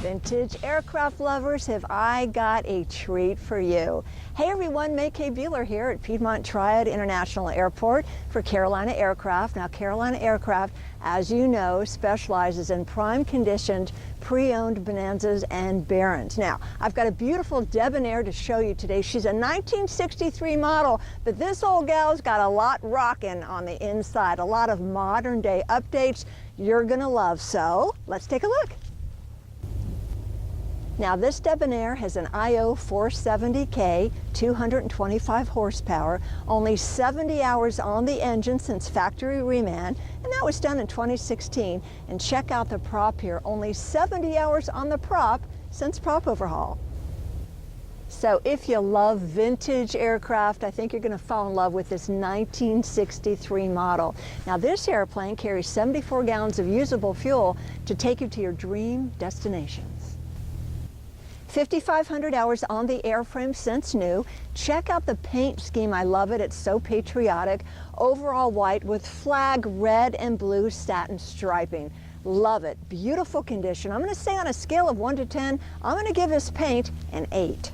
Vintage aircraft lovers, have I got a treat for you. Hey everyone, May K. Bueller here at Piedmont Triad International Airport for Carolina Aircraft. Now Carolina Aircraft, as you know, specializes in prime conditioned pre-owned Bonanzas and Barons. Now, I've got a beautiful Debonair to show you today. She's a 1963 model, but this old gal's got a lot rocking on the inside, a lot of modern day updates you're gonna love. So let's take a look. Now this Debonair has an IO 470K, 225 horsepower, only 70 hours on the engine since factory reman, and that was done in 2016. And check out the prop here, only 70 hours on the prop since prop overhaul. So if you love vintage aircraft, I think you're going to fall in love with this 1963 model. Now this airplane carries 74 gallons of usable fuel to take you to your dream destinations. 5,500 hours on the airframe since new. Check out the paint scheme, I love it, it's so patriotic. Overall white with flag red and blue satin striping. Love it, beautiful condition. I'm gonna say on a scale of 1 to 10, I'm gonna give this paint an 8.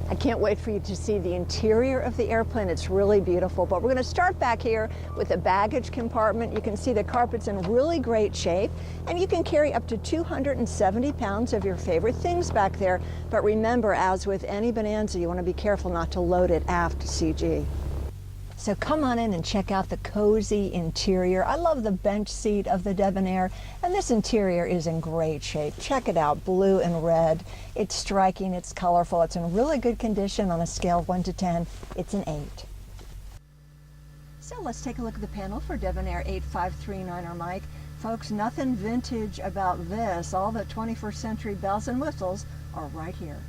I can't wait for you to see the interior of the airplane. It's really beautiful, but we're going to start back here with the baggage compartment. You can see the carpet's in really great shape, and you can carry up to 270 pounds of your favorite things back there. But remember, as with any Bonanza, you want to be careful not to load it aft CG. So come on in and check out the cozy interior. I love the bench seat of the Debonair, and this interior is in great shape. Check it out, blue and red. It's striking, it's colorful, it's in really good condition. On a scale of 1 to 10, it's an 8. So let's take a look at the panel for Debonair N8539M. Folks, nothing vintage about this. All the 21st century bells and whistles are right here.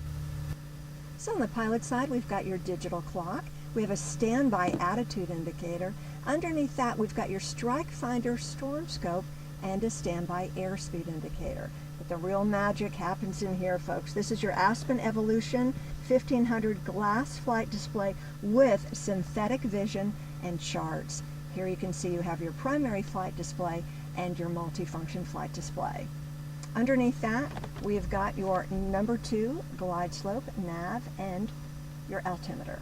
So on the pilot side, we've got your digital clock. We have a standby attitude indicator. Underneath that, we've got your strike finder storm scope and a standby airspeed indicator. But the real magic happens in here, folks. This is your Aspen Evolution 1500 glass flight display with synthetic vision and charts. Here you can see you have your primary flight display and your multifunction flight display. Underneath that, we've got your number 2 glide slope, nav, and your altimeter.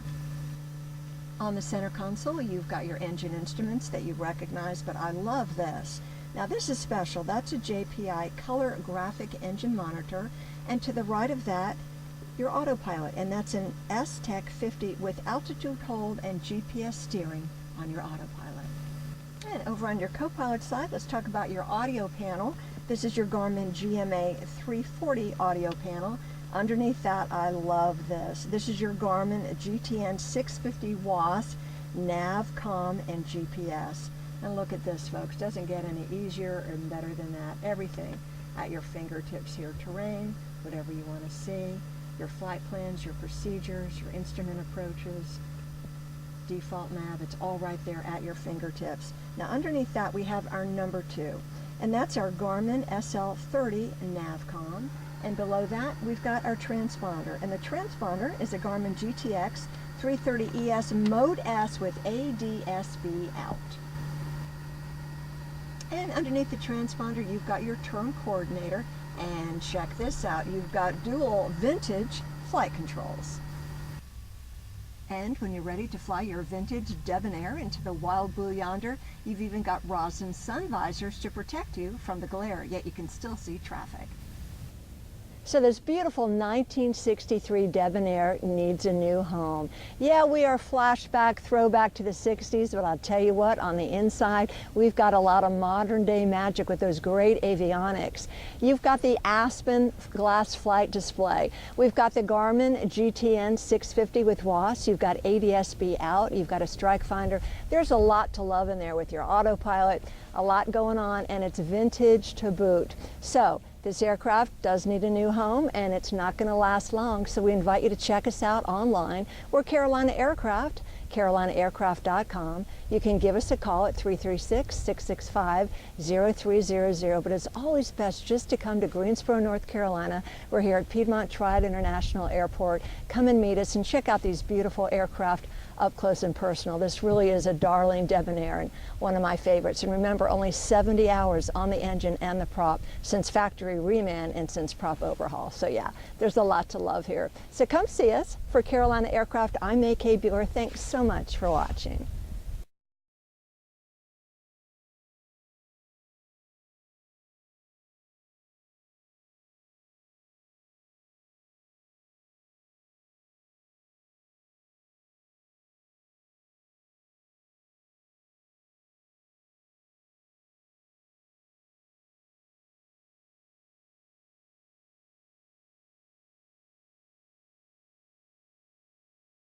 On the center console, you've got your engine instruments that you recognize, but I love this. Now this is special. That's a JPI color graphic engine monitor, and to the right of that, your autopilot, and that's an S-Tech 50 with altitude hold and GPS steering on your autopilot. And over on your co-pilot side, let's talk about your audio panel. This is your Garmin GMA 340 audio panel. Underneath that, I love this. This is your Garmin GTN 650 WAS, nav, comm, and GPS. And look at this, folks. Doesn't get any easier or better than that. Everything at your fingertips here. Terrain, whatever you want to see, your flight plans, your procedures, your instrument approaches, default nav, it's all right there at your fingertips. Now underneath that, we have our number 2, and that's our Garmin SL30 NavCom. And below that, we've got our transponder. And the transponder is a Garmin GTX 330ES Mode S with ADSB out. And underneath the transponder, you've got your turn coordinator. And check this out, you've got dual vintage flight controls. And when you're ready to fly your vintage Debonair into the wild blue yonder, you've even got rosin sun visors to protect you from the glare, yet you can still see traffic. So this beautiful 1963 Debonair needs a new home. Yeah, we are flashback, throwback to the 60s, but I'll tell you what, on the inside, we've got a lot of modern day magic with those great avionics. You've got the Aspen glass flight display. We've got the Garmin GTN 650 with WAS. You've got ADSB out. You've got a strike finder. There's a lot to love in there with your autopilot, a lot going on, and it's vintage to boot. So this aircraft does need a new home, and it's not going to last long, so we invite you to check us out online. We're Carolina Aircraft, carolinaaircraft.com. You can give us a call at 336-665-0300, but it's always best just to come to Greensboro, North Carolina. We're here at Piedmont Triad International Airport. Come and meet us and check out these beautiful aircraft up close and personal. This really is a darling Debonair and one of my favorites. And remember, only 70 hours on the engine and the prop since factory reman and since prop overhaul. So yeah, there's a lot to love here. So come see us. For Carolina Aircraft, I'm May K. Bueller. Thanks so much for watching.